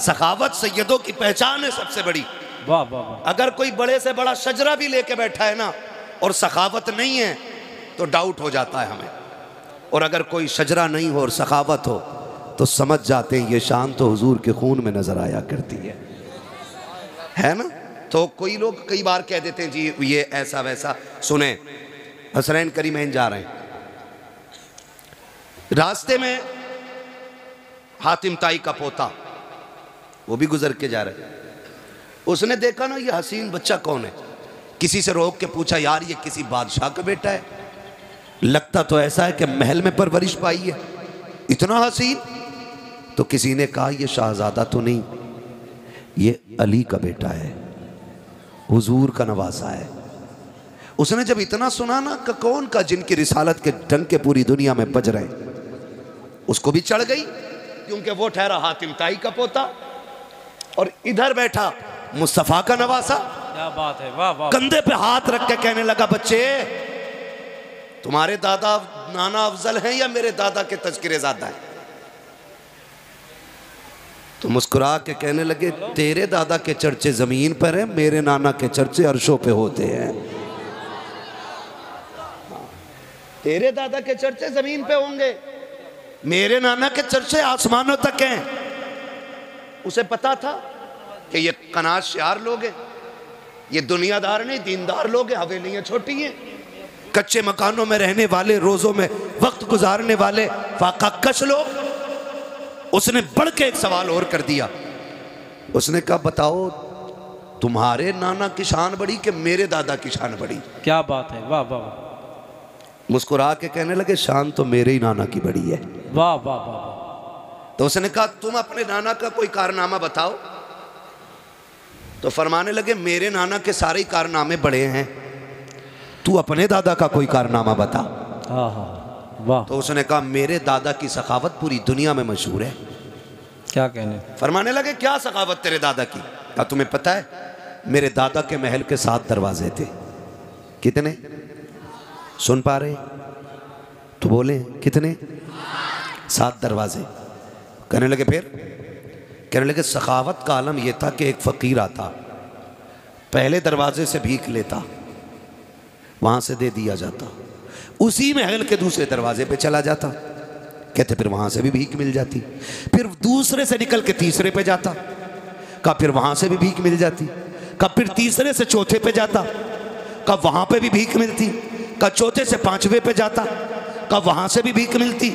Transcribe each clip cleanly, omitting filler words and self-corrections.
सखावत सैयदों की पहचान है सबसे बड़ी। वाह वाह वाह। अगर कोई बड़े से बड़ा शजरा भी लेके बैठा है ना और सखावत नहीं है तो डाउट हो जाता है हमें, और अगर कोई शजरा नहीं हो और सखावत हो तो समझ जाते हैं ये शान तो हुजूर के खून में नजर आया करती है ना। तो कोई लोग कई बार कह देते हैं जी ये ऐसा वैसा। सुने, हसनैन करीमैन जा रहे हैं, रास्ते में हातिम ताई का पोता वो भी गुजर के जा रहे, उसने देखा ना ये हसीन बच्चा कौन है, किसी से रोक के पूछा यार ये किसी बादशाह का बेटा है, लगता तो ऐसा है कि महल में परवरिश पाई है, इतना हसीन। तो किसी ने कहा ये शाहजादा तो नहीं, ये अली का बेटा है, हुजूर का नवासा है। उसने जब इतना सुना ना कि कौन का जिनकी रिसालत के डंके पूरी दुनिया में बज रहे, उसको भी चढ़ गई, क्योंकि वो ठहरा हातिम ताई का पोता और इधर बैठा मुस्तफा का नवासा। क्या बात है, वाह वाह। कंधे पे हाथ रख के कहने लगा बच्चे तुम्हारे दादा नाना अफजल हैं या मेरे दादा के तज़किरे ज़्यादा हैं? तो मुस्कुरा के कहने लगे तेरे दादा के चर्चे जमीन पर हैं, मेरे नाना के चर्चे अर्शों पे होते हैं। तेरे दादा के चर्चे जमीन पे होंगे, मेरे नाना के चर्चे आसमानों तक हैं। उसे पता था कि ये कनाशियार लोग हैं, ये दुनियादार नहीं दीनदार लोग हैं, हवेलियां छोटी हैं, कच्चे मकानों में रहने वाले, रोजों में वक्त गुजारने वाले फाकाकश लोग। उसने बढ़ के एक सवाल और कर दिया, उसने कहा बताओ तुम्हारे नाना की शान बड़ी कि मेरे दादा की शान बड़ी? क्या बात है, वाह वाह वाह। मुस्कुरा के कहने लगे शान तो मेरे ही नाना की बड़ी है। वाह वाह वाह। तो उसने कहा तुम अपने नाना का कोई कारनामा बताओ। तो फरमाने लगे मेरे नाना के सारे कारनामे बड़े हैं, तू अपने दादा का कोई कारनामा बता। हाँ हाँ वाह। तो उसने कहा मेरे दादा की सखावत पूरी दुनिया में मशहूर है। क्या कहने। फरमाने लगे क्या सखावत तेरे दादा की? क्या तुम्हें पता है मेरे दादा के महल के 7 दरवाजे थे। कितने? सुन पा रहे तो बोले कितने? 7 दरवाजे। कहने लगे फिर? कहने लगे सखावत का आलम यह था कि एक फ़कीर आता, पहले दरवाजे से भीख लेता, वहाँ से दे दिया जाता, उसी महल के दूसरे दरवाजे पे चला जाता, कहते फिर वहाँ से भी भीख मिल जाती, फिर दूसरे से निकल के तीसरे पे जाता, कहा फिर वहाँ से भी भीख मिल जाती, कहा फिर तीसरे से चौथे पे जाता, कहा वहाँ पे भी भीख मिलती, कहा चौथे से 5वें पे जाता, कहा वहाँ से भी भीख मिलती,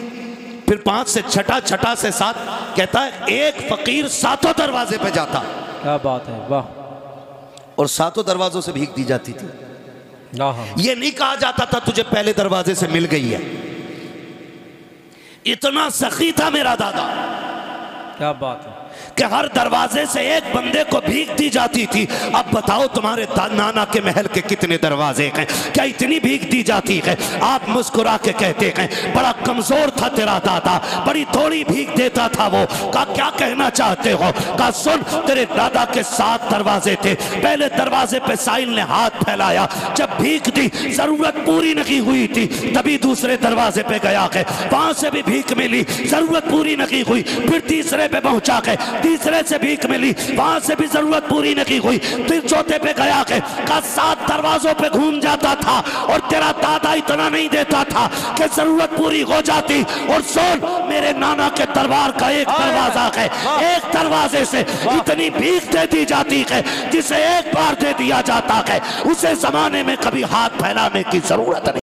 फिर 5 से छठा, छठा से 7, कहता है एक फ़कीर 7 दरवाजे पे जाता। क्या बात है, वाह। और 7 दरवाजों से भीख दी जाती थी। ये नहीं कहा जाता था तुझे पहले दरवाजे से मिल गई है। इतना सखी था मेरा दादा। क्या बात है कि हर दरवाजे से एक बंदे को भीख दी जाती थी। अब बताओ तुम्हारे नाना के महल के कितने दरवाजे हैं? क्या इतनी भीख दी जाती है? आप मुस्कुरा के कहते हैं बड़ा कमजोर था तेरा दादा, बड़ी थोड़ी भीख देता था वो। कहा क्या कहना चाहते हो? कहा सुन तेरे दादा के 7 दरवाजे थे, पहले दरवाजे पे साहिल ने हाथ फैलाया, जब भीख दी जरूरत पूरी नहीं हुई थी, तभी दूसरे दरवाजे पे गया है, वहां से भी भीख मिली, जरूरत पूरी नहीं हुई, फिर तीसरे पे पहुंचा के तीसरे से भीख मिली, वहां से भी जरूरत पूरी नहीं हुई, फिर चौथे पे गया के का 7 दरवाजों पे घूम जाता था और तेरा दादा इतना नहीं देता था कि जरूरत पूरी हो जाती। और सुन मेरे नाना के दरबार का एक दरवाजा है, एक दरवाजे से इतनी भीख दे दी जाती है जिसे एक बार दे दिया जाता है, उसे जमाने में कभी हाथ फैलाने की जरूरत नहीं।